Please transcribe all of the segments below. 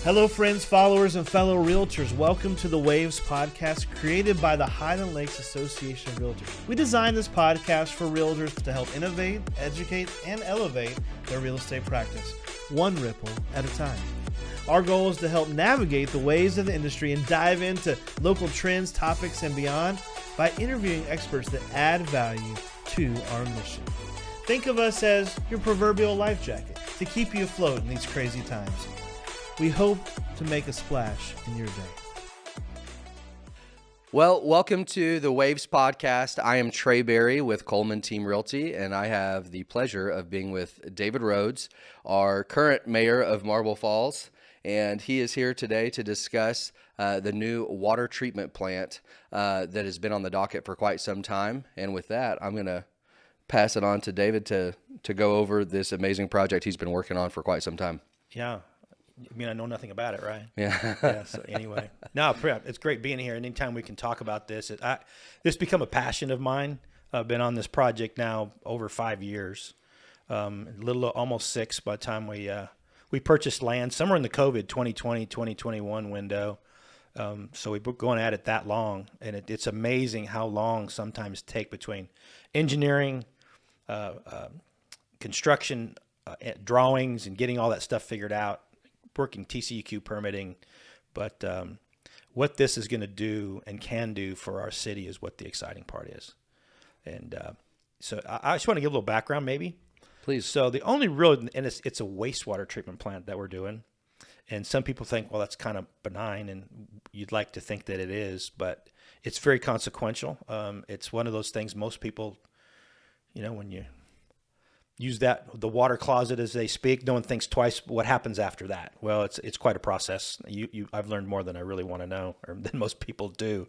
Hello, friends, followers, and fellow realtors. Welcome to the Waves podcast created by the Highland Lakes Association of Realtors. We designed this podcast for realtors to help innovate, educate, and elevate their real estate practice, one ripple at a time. Our goal is to help navigate the waves of the industry and dive into local trends, topics, and beyond by interviewing experts that add value to our mission. Think of us as your proverbial life jacket to keep you afloat in these crazy times. We hope to make a splash in your day. Well, welcome to the Waves podcast. I am Trey Berry with Coleman Team Realty, and I have the pleasure of being with David Rhodes, our current mayor of Marble Falls, and he is here today to discuss the new water treatment plant that has been on the docket for quite some time. And with that, I'm going to pass it on to David to go over this amazing project he's been working on for quite some time. Yeah. I mean, I know nothing about it, right? Yeah. Yeah. So anyway, no, it's great being here. Anytime we can talk about this, this become a passion of mine. I've been on this project now over 5 years, almost 6 by the time we purchased land somewhere in the COVID 2020, 2021 window. So we've been going at it that long, and it's amazing how long sometimes take between engineering, construction, drawings, and getting all that stuff figured out. Working TCEQ permitting, but what this is going to do and can do for our city is what the exciting part is. And so I just want to give a little background, maybe. Please. So the only real, and it's a wastewater treatment plant that we're doing. And some people think, well, that's kind of benign, and you'd like to think that it is, but it's very consequential. It's one of those things most people, when you use the water closet as they speak, no one thinks twice what happens after that. Well, it's quite a process. I've learned more than I really want to know, or than most people do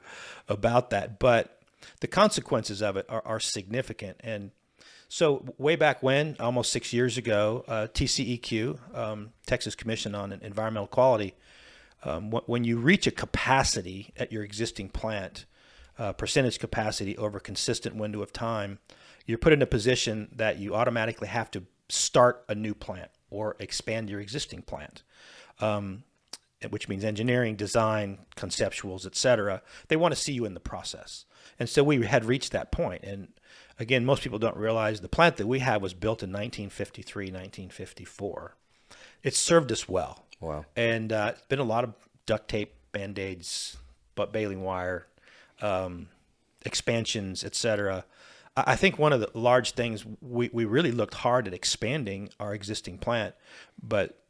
about that. But the consequences of it are significant. And so way back when, almost 6 years ago, TCEQ, Texas Commission on Environmental Quality, when you reach a capacity at your existing plant, percentage capacity over a consistent window of time, you're put in a position that you automatically have to start a new plant or expand your existing plant, which means engineering, design, conceptuals, et cetera. They want to see you in the process. And so we had reached that point. And again, most people don't realize the plant that we had was built in 1953, 1954. It served us well. Wow. And it's been a lot of duct tape, Band-Aids, baling wire, expansions, et cetera. I think one of the large things, we really looked hard at expanding our existing plant, but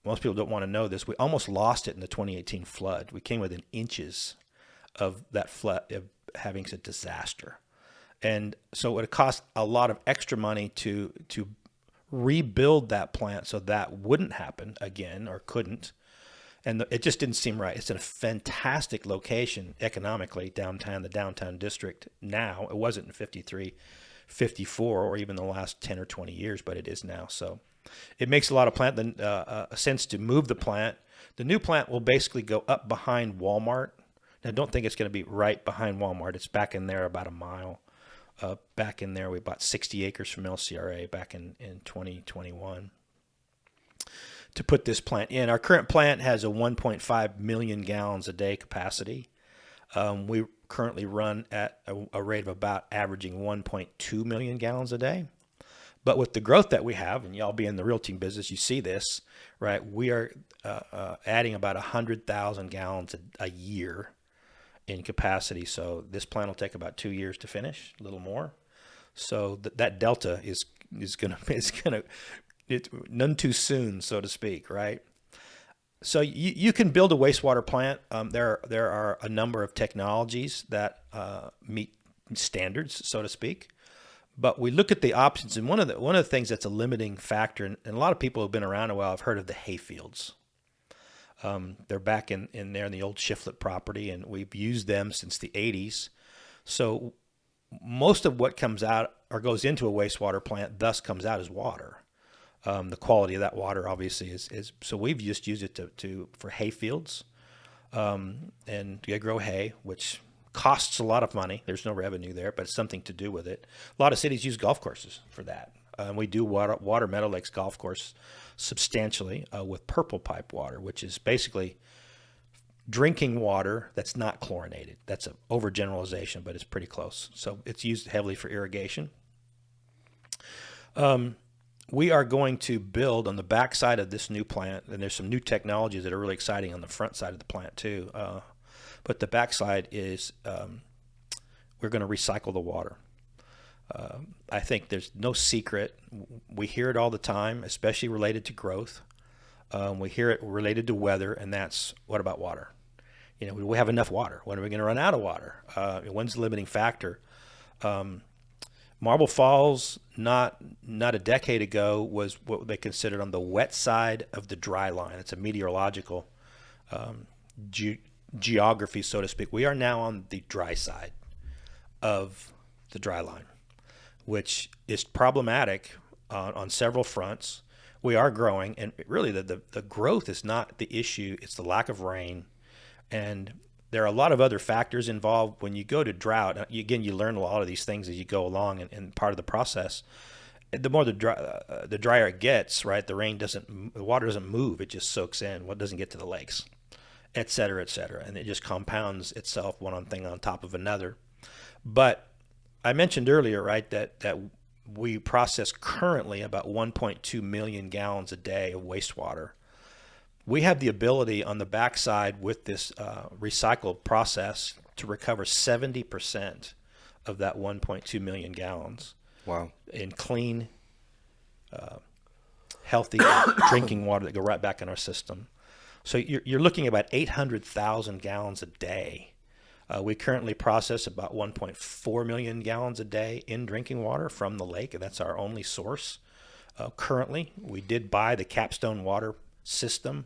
most people don't want to know this. We almost lost it in the 2018 flood. We came within inches of that flood, of having a disaster. And so it cost a lot of extra money to rebuild that plant so that wouldn't happen again, or couldn't. And it just didn't seem right. It's in a fantastic location economically, the downtown district now. It wasn't in 53, 54, or even the last 10 or 20 years, but it is now. So it makes a lot of sense to move the plant. The new plant will basically go up behind Walmart. Now, don't think it's going to be right behind Walmart. It's back in there about a mile. Back in there, we bought 60 acres from LCRA back in 2021. To put this plant in. Our current plant has a 1.5 million gallons a day capacity. We currently run at a rate of about averaging 1.2 million gallons a day. But with the growth that we have, and y'all be in the realty business, you see this, right? We are adding about 100,000 gallons a year in capacity. So this plant will take about 2 years to finish, a little more. So that delta is gonna it's none too soon, so to speak, right? So you can build a wastewater plant. There are a number of technologies that meet standards, so to speak. But we look at the options, and one of the things that's a limiting factor, and a lot of people who have been around a while have heard of the hay fields. They're back in there in the old Shiflett property, and we've used them since the 80s. So most of what comes out or goes into a wastewater plant thus comes out as water. The quality of that water obviously is so we've just used it for hay fields, and to grow hay, which costs a lot of money. There's no revenue there, but it's something to do with it. A lot of cities use golf courses for that. We do water Meadow Lakes Golf Course substantially with purple pipe water, which is basically drinking water that's not chlorinated. That's an overgeneralization, but it's pretty close. So it's used heavily for irrigation. We are going to build on the back side of this new plant, and there's some new technologies that are really exciting on the front side of the plant too. But the back side is we're going to recycle the water. I think there's no secret. We hear it all the time, especially related to growth. We hear it related to weather, and that's, what about water? We have enough water. When are we going to run out of water? When's the limiting factor? Marble Falls, not a decade ago, was what they considered on the wet side of the dry line. It's a meteorological geography, so to speak. We are now on the dry side of the dry line, which is problematic on several fronts. We are growing, and really the growth is not the issue. It's the lack of rain. And there are a lot of other factors involved. When you go to drought, again, you learn a lot of these things as you go along, and part of the process. The more the drier it gets, right? The water doesn't move; it just soaks in. What doesn't get to the lakes, et cetera, and it just compounds itself one thing on top of another. But I mentioned earlier, right, that we process currently about 1.2 million gallons a day of wastewater. We have the ability on the backside with this recycle process to recover 70% of that 1.2 million gallons. Wow. In clean, healthy drinking water that go right back in our system. So you're looking at about 800,000 gallons a day. We currently process about 1.4 million gallons a day in drinking water from the lake, and that's our only source. Currently, we did buy the Capstone water system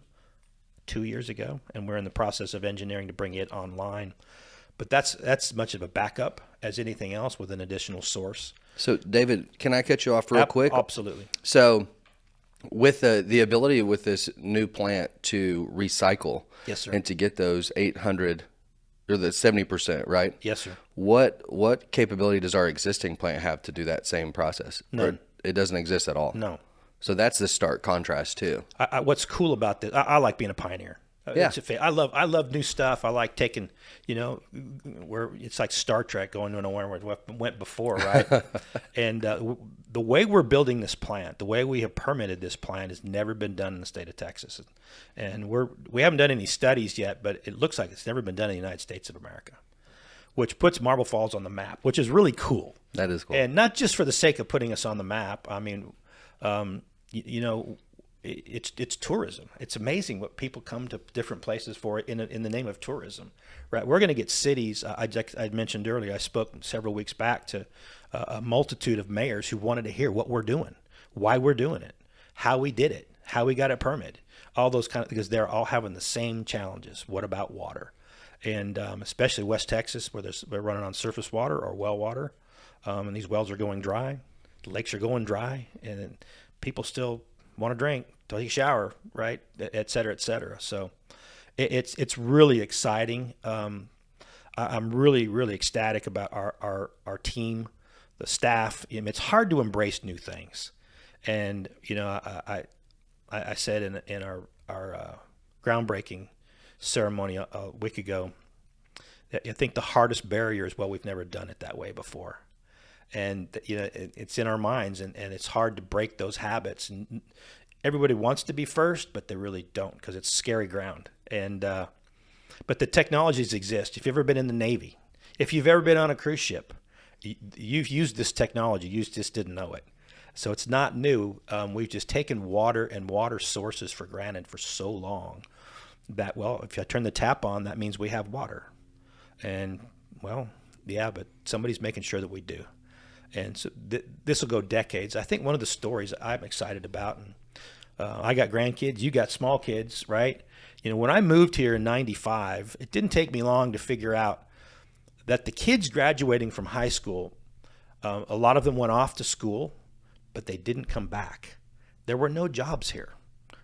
2 years ago, and we're in the process of engineering to bring it online. But that's much of a backup as anything else with an additional source. So, David, can I cut you off real quick? Absolutely. So, with the ability with this new plant to recycle, yes, sir, and to get those 800 or the 70%, right? Yes, sir. What capability does our existing plant have to do that same process? None. Or it doesn't exist at all? No. So that's the stark contrast too. What's cool about this? I like being a pioneer. Yeah. I love new stuff. I like taking, where it's like Star Trek going to nowhere where it went before, right? And the way we're building this plant, the way we have permitted this plant, has never been done in the state of Texas. And we haven't done any studies yet, but it looks like it's never been done in the United States of America, which puts Marble Falls on the map, which is really cool. That is cool. And not just for the sake of putting us on the map. I mean, it's tourism. It's amazing what people come to different places for in the name of tourism, right? We're going to get cities. I mentioned earlier, I spoke several weeks back to a multitude of mayors who wanted to hear what we're doing, why we're doing it, how we did it, how we got it permitted, all those because they're all having the same challenges. What about water? And especially West Texas, where we're running on surface water or well water, and these wells are going dry, the lakes are going dry, and people still want to drink, take a shower, right, et cetera, et cetera. So it's really exciting. I'm really, really ecstatic about our team, the staff. It's hard to embrace new things. And, I said in our groundbreaking ceremony a week ago, that I think the hardest barrier is, well, we've never done it that way before. And, it's in our minds, and it's hard to break those habits. And everybody wants to be first, but they really don't, because it's scary ground. And but the technologies exist. If you've ever been in the Navy, if you've ever been on a cruise ship, you've used this technology. You just didn't know it. So it's not new. We've just taken water and water sources for granted for so long that, well, if I turn the tap on, that means we have water. And, well, yeah, but somebody's making sure that we do. And so this will go decades. I think one of the stories I'm excited about, and I got grandkids, you got small kids, right? When I moved here in 95, it didn't take me long to figure out that the kids graduating from high school, a lot of them went off to school, but they didn't come back. There were no jobs here.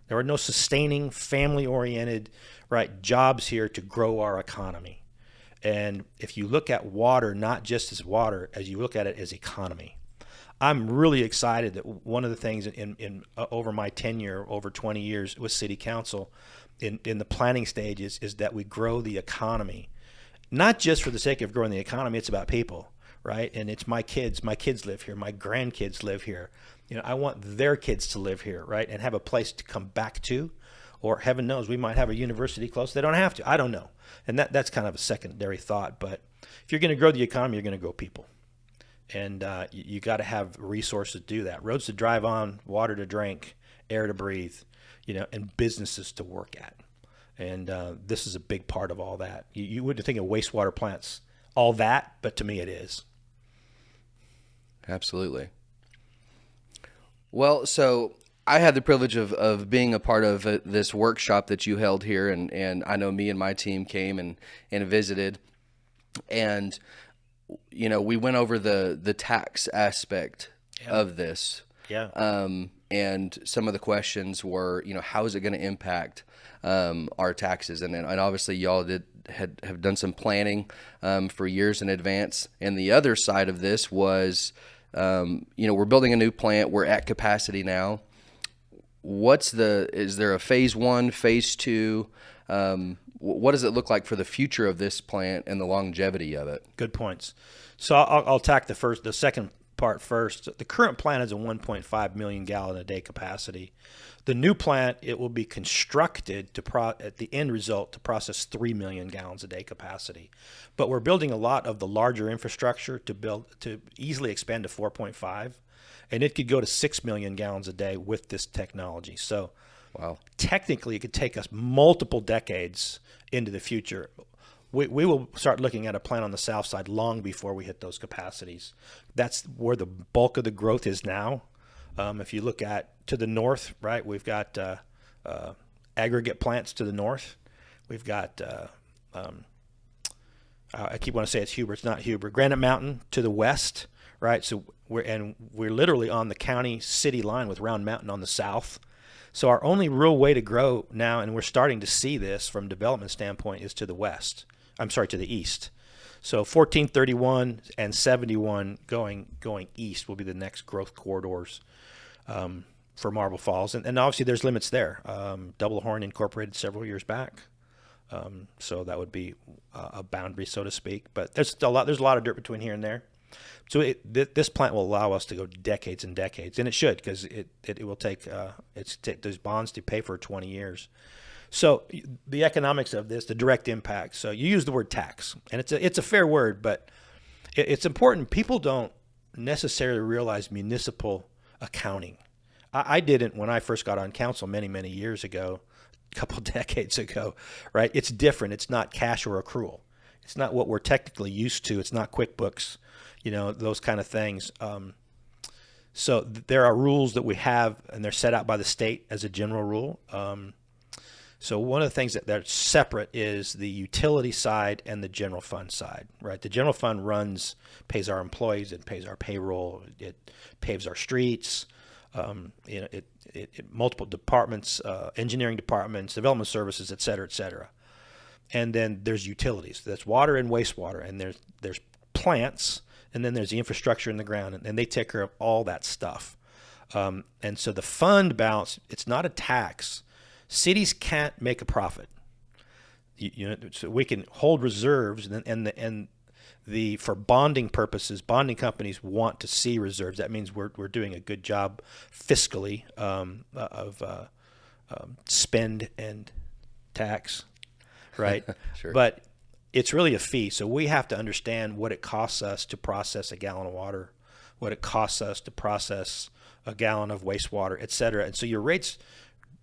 There were no sustaining, family-oriented, right, jobs here to grow our economy. And if you look at water, not just as water, as you look at it as economy, I'm really excited that one of the things in over my tenure, over 20 years with City Council, in the planning stages, is that we grow the economy, not just for the sake of growing the economy. It's about people, right? And it's my kids. My kids live here. My grandkids live here. I want their kids to live here, right, and have a place to come back to. Or heaven knows, we might have a university close. They don't have to. I don't know. And that's kind of a secondary thought. But if you're going to grow the economy, you're going to grow people. And you got to have resources to do that. Roads to drive on, water to drink, air to breathe, and businesses to work at. And this is a big part of all that. You wouldn't think of wastewater plants, all that, but to me it is. Absolutely. Well, so I had the privilege of being a part of this workshop that you held here, and I know me and my team came and visited, and we went over the tax aspect of this. Yeah. And some of the questions were, how is it going to impact our taxes? And obviously y'all have done some planning for years in advance. And the other side of this was, we're building a new plant. We're at capacity now. Is there a phase 1, phase 2? What does it look like for the future of this plant and the longevity of it? Good points. So I'll tack the second part first. The current plant has a 1.5 million gallon a day capacity. The new plant, it will be constructed at the end result to process 3 million gallons a day capacity. But we're building a lot of the larger infrastructure to easily expand to 4.5, and it could go to 6 million gallons a day with this technology. So wow. Technically, it could take us multiple decades into the future. We will start looking at a plant on the south side long before we hit those capacities. That's where the bulk of the growth is now. If you look to the north, right, we've got aggregate plants to the north. We've got, I keep wanting to say it's Huber. It's not Huber. Granite Mountain to the west, right? So we're literally on the county city line with Round Mountain on the south. So our only real way to grow now, and we're starting to see this from a development standpoint, is to the west. To the east. So 1431 and 71 going east will be the next growth corridors for Marble Falls. And obviously there's limits there. Double Horn incorporated several years back. So that would be a boundary, so to speak. But there's a lot of dirt between here and there. So this plant will allow us to go decades and decades, and it should, because it will take those bonds to pay for 20 years. So the economics of this, the direct impact. So you use the word tax, and it's a fair word, but it's important. People don't necessarily realize municipal accounting. I didn't when I first got on council many, many years ago, a couple decades ago, right? It's different. It's not cash or accrual. It's not what we're technically used to. It's not QuickBooks, those kind of things. So there are rules that we have, and they're set out by the state as a general rule. So one of the things that are separate is the utility side and the general fund side, right? The general fund pays our employees, it pays our payroll, it paves our streets, multiple departments, engineering departments, development services, et cetera, et cetera. And then there's utilities. That's water and wastewater, and there's plants, and then there's the infrastructure in the ground, and they take care of all that stuff. And so the fund balance, it's not a tax. Cities can't make a profit. So we can hold reserves, and for bonding purposes, bonding companies want to see reserves. That means we're doing a good job fiscally of spend and tax, right? Sure. But it's really a fee. So we have to understand what it costs us to process a gallon of water, what it costs us to process a gallon of wastewater, et cetera. And so your rates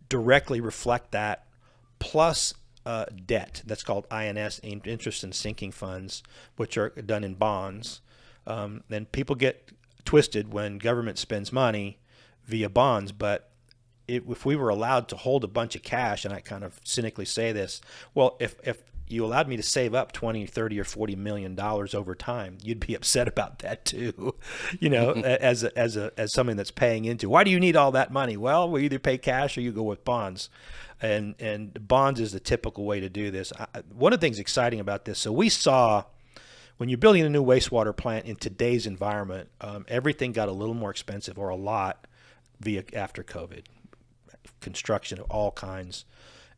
directly reflect that, plus debt. That's called INS, interest and sinking funds, which are done in bonds. Then people get twisted when government spends money via bonds, but if we were allowed to hold a bunch of cash, and I kind of cynically say this, well, if you allowed me to save up 20, 30, or $40 million over time, you'd be upset about that too, as something that's paying into. Why do you need all that money? Well, we either pay cash or you go with bonds, and bonds is the typical way to do this. One of the things exciting about this, so we saw when you're building a new wastewater plant in today's environment, everything got a little more expensive, or a lot, after COVID. Construction of all kinds.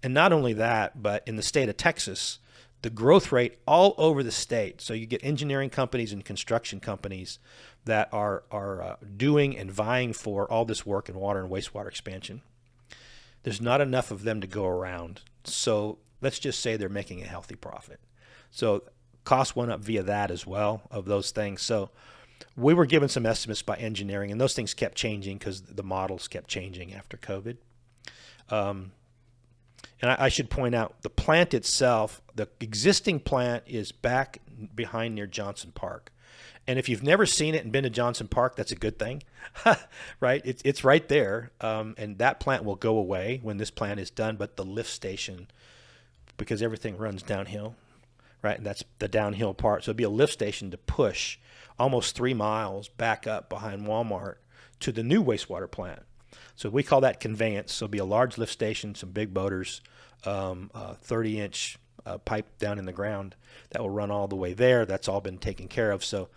And not only that, but in the state of Texas, the growth rate all over the state. So you get engineering companies and construction companies that are doing and vying for all this work in water and wastewater expansion. There's not enough of them to go around. So let's just say they're making a healthy profit. So costs went up via that as well, of those things. So we were given some estimates by engineering, and those things kept changing because the models kept changing after COVID. And I should point out, the plant itself, the existing plant is back behind near Johnson Park. And if you've never seen it and been to Johnson Park, that's a good thing, right? It's right there. And that plant will go away when this plant is done, but the lift station, because everything runs downhill, right? And that's the downhill part. So it'll be a lift station to push almost 3 miles back up behind Walmart to the new wastewater plant. So we call that conveyance. So it'll be a large lift station, some big boaters, 30-inch pipe down in the ground that will run all the way there. That's all been taken care of. So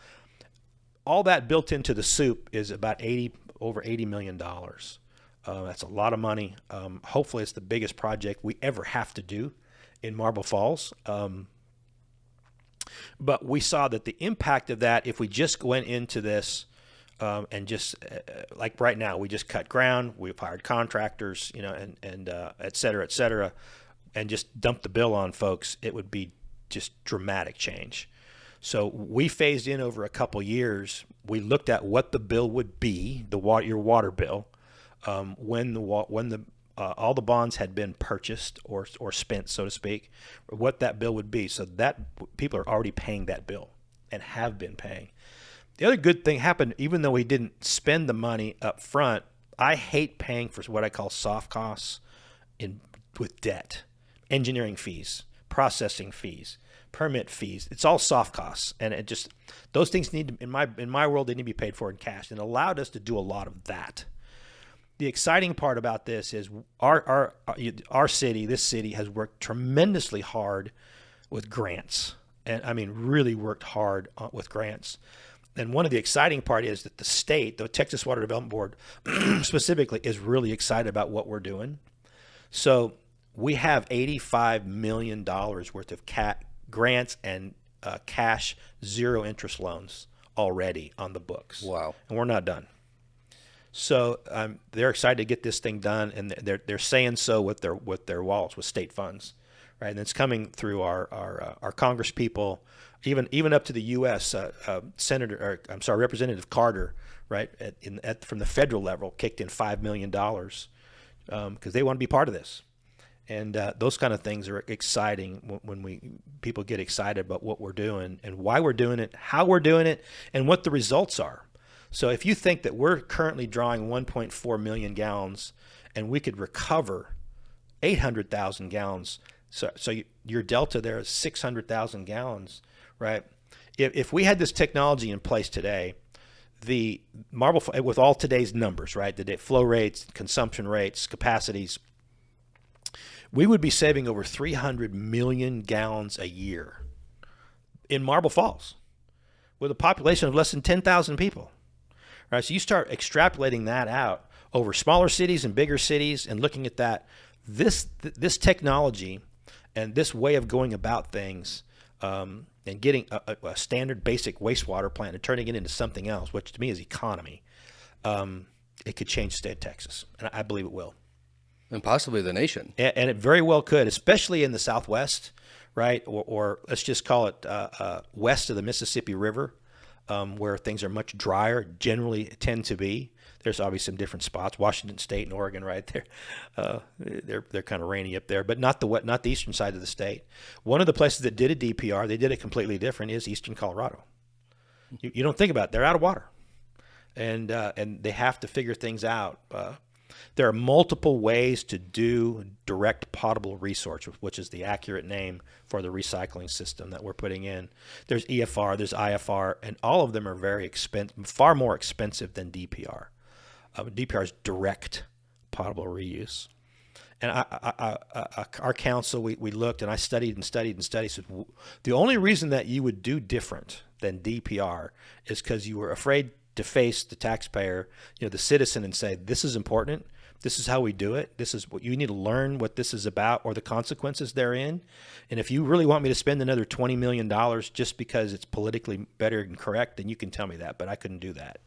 all that built into the soup is about over $80 million. That's a lot of money. Hopefully it's the biggest project we ever have to do in Marble Falls. But we saw that the impact of that, if we just went into this and just like right now, we just cut ground, we've hired contractors, and et cetera, and just dumped the bill on folks, it would be just dramatic change. So we phased in over a couple years. We looked at what the bill would be, your water bill, when all the bonds had been purchased or spent, so to speak, or what that bill would be. So that people are already paying that bill and have been paying. The other good thing happened, even though we didn't spend the money up front. I hate paying for what I call soft costs with debt, engineering fees, processing fees, permit fees. It's all soft costs, and it just, those things need to, in my world, they need to be paid for in cash, and it allowed us to do a lot of that. The exciting part about this is our city, this city, has worked tremendously hard with grants, and I mean really worked hard with grants. And one of the exciting part is that the state, the Texas Water Development Board specifically, is really excited about what we're doing. So we have $85 million worth of grants and cash zero interest loans already on the books. Wow. And we're not done. So they're excited to get this thing done, and they're saying so with their wallets, with state funds, right? And it's coming through our Congress people, even up to the U.S. Representative Carter, right? From the federal level, kicked in $5 million because they want to be part of this. And those kind of things are exciting when people get excited about what we're doing and why we're doing it, how we're doing it, and what the results are. So if you think that we're currently drawing 1.4 million gallons and we could recover 800,000 gallons, so your delta there is 600,000 gallons, right? If we had this technology in place today, the Marble, with all today's numbers, right, the flow rates, consumption rates, capacities, we would be saving over 300 million gallons a year in Marble Falls with a population of less than 10,000 people. Right, so you start extrapolating that out over smaller cities and bigger cities and looking at that, this technology and this way of going about things and getting a standard basic wastewater plant and turning it into something else, which to me is economy, it could change the state of Texas, and I believe it will. And possibly the nation. And it very well could, especially in the Southwest, right? Or let's just call it west of the Mississippi River, where things are much drier, generally tend to be. There's obviously some different spots, Washington State and Oregon, right there. They're kind of rainy up there, but not the eastern side of the state. One of the places that did a DPR, they did it completely different, is eastern Colorado. You don't think about it. They're out of water, and they have to figure things out. There are multiple ways to do direct potable resource, which is the accurate name for the recycling system that we're putting in. There's EFR, there's IFR, and all of them are very expensive, far more expensive than DPR. DPR is direct potable reuse. And our council, we looked, and I studied and studied and studied. Said the only reason that you would do different than DPR is because you were afraid to face the taxpayer, the citizen, and say, this is important. This is how we do it. This is what you need to learn what this is about or the consequences therein. And if you really want me to spend another $20 million just because it's politically better and correct, then you can tell me that. But I couldn't do that.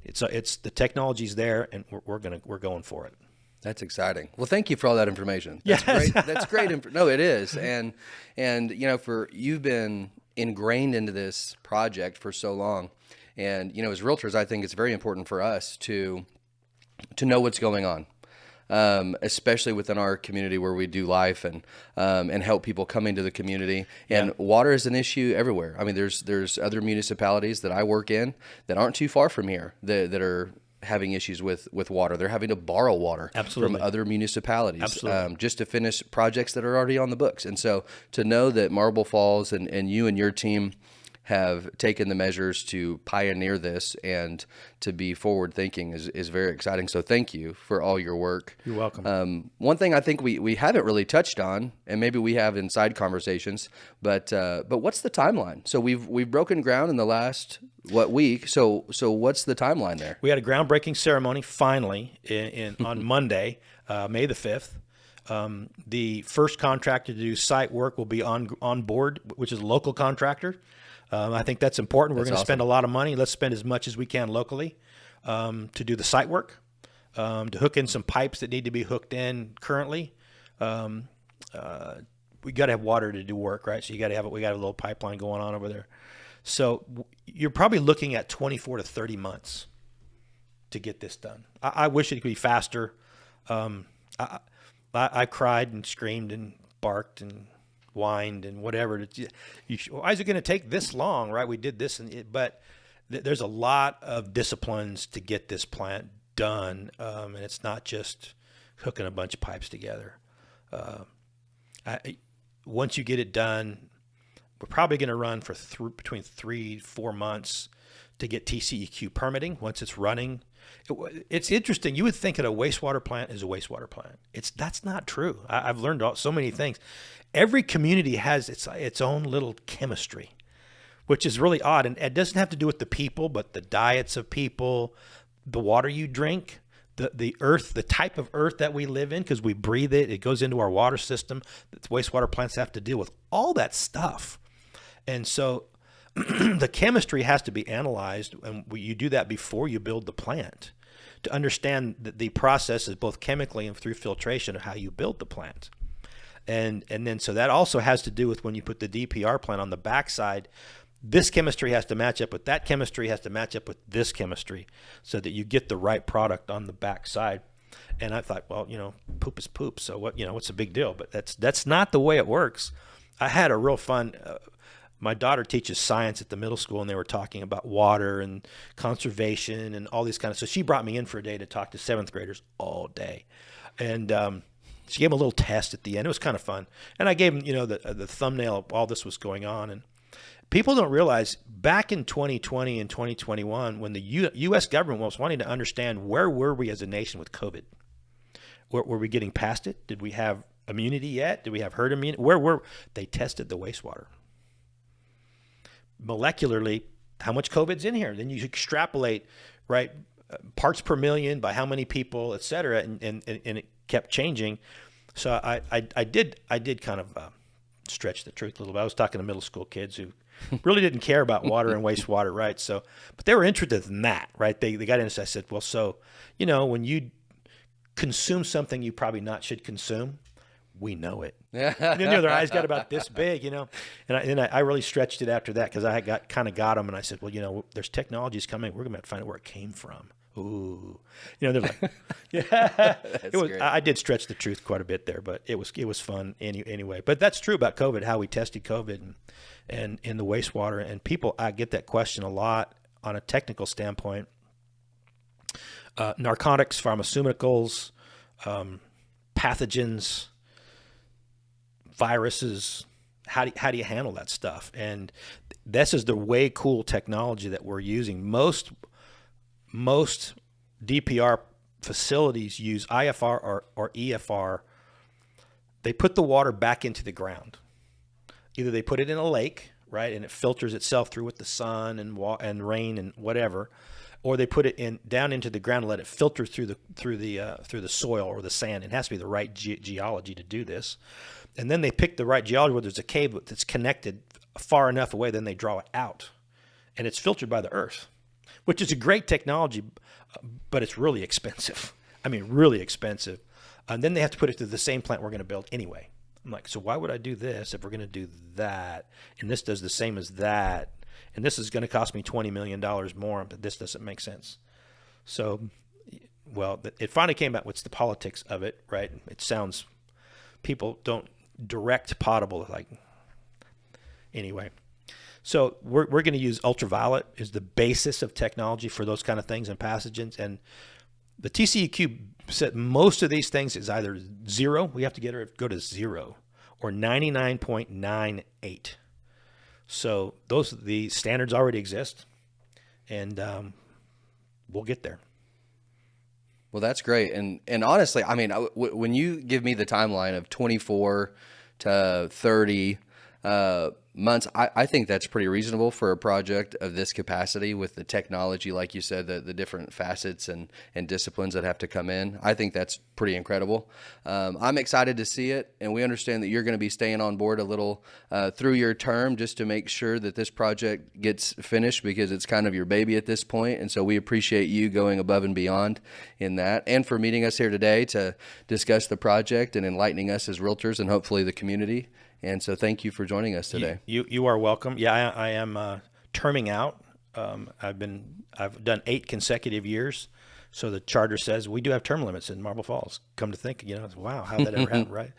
It's the technology's there, and we're going for it. That's exciting. Well, thank you for all that information. That's great. That's great. No, it is. And you've been ingrained into this project for so long. And, as realtors, I think it's very important for us to know what's going on, especially within our community where we do life and help people come into the community. And water is an issue everywhere. I mean, there's other municipalities that I work in that aren't too far from here that are having issues with water. They're having to borrow water from other municipalities just to finish projects that are already on the books. And so to know that Marble Falls and you and your team have taken the measures to pioneer this and to be forward thinking is very exciting. So thank you for all your work. You're welcome. One thing I think we haven't really touched on, and maybe we have in side conversations, but what's the timeline? So we've broken ground in the last week? So what's the timeline there? We had a groundbreaking ceremony finally on Monday, May the 5th. The first contractor to do site work will be on board, which is a local contractor. I think that's important. We're going to spend a lot of money. Let's spend as much as we can locally to do the site work, to hook in some pipes that need to be hooked in currently. We got to have water to do work, right? So we got a little pipeline going on over there. So you're probably looking at 24 to 30 months to get this done. I wish it could be faster. I cried and screamed and barked and whined and whatever. Why is it going to take this long, right? We did this, but there's a lot of disciplines to get this plant done, and it's not just hooking a bunch of pipes together. Once you get it done, we're probably going to run for between 3-4 months to get TCEQ permitting once it's running. It's interesting. You would think that a wastewater plant is a wastewater plant. That's not true. I've learned so many things. Every community has its own little chemistry, which is really odd. And it doesn't have to do with the people, but the diets of people, the water you drink, the earth, the type of earth that we live in, because we breathe it. It goes into our water system. The wastewater plants have to deal with all that stuff. And so the chemistry has to be analyzed, and you do that before you build the plant to understand the processes, both chemically and through filtration, of how you build the plant. And then so that also has to do with when you put the DPR plant on the backside, this chemistry has to match up with that chemistry, has to match up with this chemistry so that you get the right product on the backside. And I thought, well, poop is poop. So what's the big deal? But that's not the way it works. I had a real fun, my daughter teaches science at the middle school, and they were talking about water and conservation and all these kind of, so she brought me in for a day to talk to 7th graders all day. And, she gave them a little test at the end. It was kind of fun. And I gave them, the thumbnail of all this was going on. And people don't realize back in 2020 and 2021, when the U.S. government was wanting to understand where were we as a nation with COVID? Were we getting past it? Did we have immunity yet? Did we have herd immunity? They tested the wastewater. Molecularly, how much COVID's in here? Then you extrapolate, right, parts per million by how many people, et cetera, and it kept changing. So I did kind of stretch the truth a little bit. I was talking to middle school kids who really didn't care about water and wastewater, right? So, but they were interested in that, right? They got into. I said, well, so when you consume something you probably not should consume, we know it. And then their eyes got about this big, and I really stretched it after that, because I got them, and I said, well, there's technologies coming. We're going to have to find out where it came from. Ooh, they're like, yeah. Great. I did stretch the truth quite a bit there, but it was fun anyway. But that's true about COVID, how we tested COVID and in the wastewater. And people, I get that question a lot on a technical standpoint. Narcotics, pharmaceuticals, pathogens, viruses. How do you handle that stuff? And this is the way cool technology that we're using. Most DPR facilities use IFR or EFR they put the water back into the ground. Either they put it in a lake, right, and it filters itself through with the sun and rain and whatever, or they put it down into the ground and let it filter through the soil or the sand. It has to be the right geology to do this. And then they pick the right geology where there's a cave that's connected far enough away, then they draw it out. And it's filtered by the earth, which is a great technology, but it's really expensive. I mean, really expensive. And then they have to put it through the same plant we're going to build anyway. I'm like, so why would I do this if we're going to do that? And this does the same as that. And this is going to cost me $20 million more, but this doesn't make sense. So, well, it finally came out. What's the politics of it, right? It sounds, people don't direct potable, like, anyway. So we're going to use ultraviolet is the basis of technology for those kind of things and pathogens. And the TCEQ said most of these things is either zero, we have to go to zero, or 99.98. So the standards already exist, and we'll get there. Well, that's great. And honestly, I mean, when you give me the timeline of 24 to 30 months, I think that's pretty reasonable for a project of this capacity with the technology, like you said, the different facets and disciplines that have to come in. I think that's pretty incredible. I'm excited to see it, and we understand that you're going to be staying on board a little through your term just to make sure that this project gets finished, because it's kind of your baby at this point. And so we appreciate you going above and beyond in that, and for meeting us here today to discuss the project and enlightening us as realtors and hopefully the community. And so thank you for joining us today. You are welcome. Yeah, I am terming out. I've done 8 consecutive years. So the charter says we do have term limits in Marble Falls. Come to think, wow, how that ever happened, right?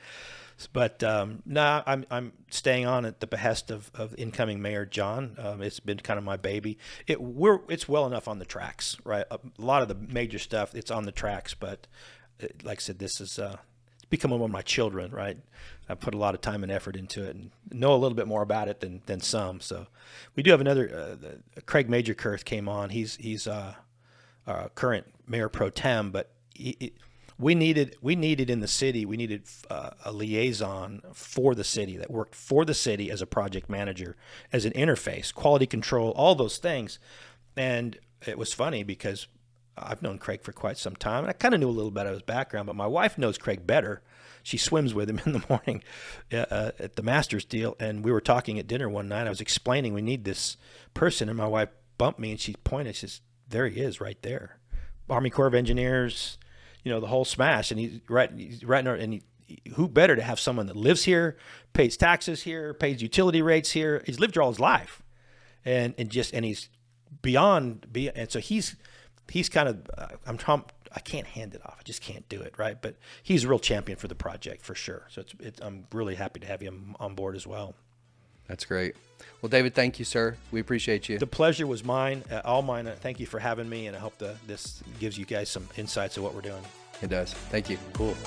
But no, I'm staying on at the behest of incoming Mayor John. It's been kind of my baby. It's well enough on the tracks, right? A lot of the major stuff, it's on the tracks. But like I said, this is become one of my children, right? I put a lot of time and effort into it and know a little bit more about it than some. So we do have another, Craig Majorkirth came on. He's current mayor pro tem, but we needed in the city, we needed a liaison for the city that worked for the city as a project manager, as an interface, quality control, all those things. And it was funny because I've known Craig for quite some time. And I kind of knew a little bit of his background, but my wife knows Craig better. She swims with him in the morning at the Masters deal. And we were talking at dinner one night. I was explaining we need this person. And my wife bumped me and she pointed. She says, there he is right there. Army Corps of Engineers, the whole smash. And he's right in our, and who better to have someone that lives here, pays taxes here, pays utility rates here. He's lived here all his life. And he's beyond. And so he's kind of, I can't hand it off. I just can't do it, right? But he's a real champion for the project for sure. So I'm really happy to have him on board as well. That's great. Well, David, thank you, sir. We appreciate you. The pleasure was mine, all mine. Thank you for having me, and I hope this gives you guys some insights of what we're doing. It does. Thank you. Cool.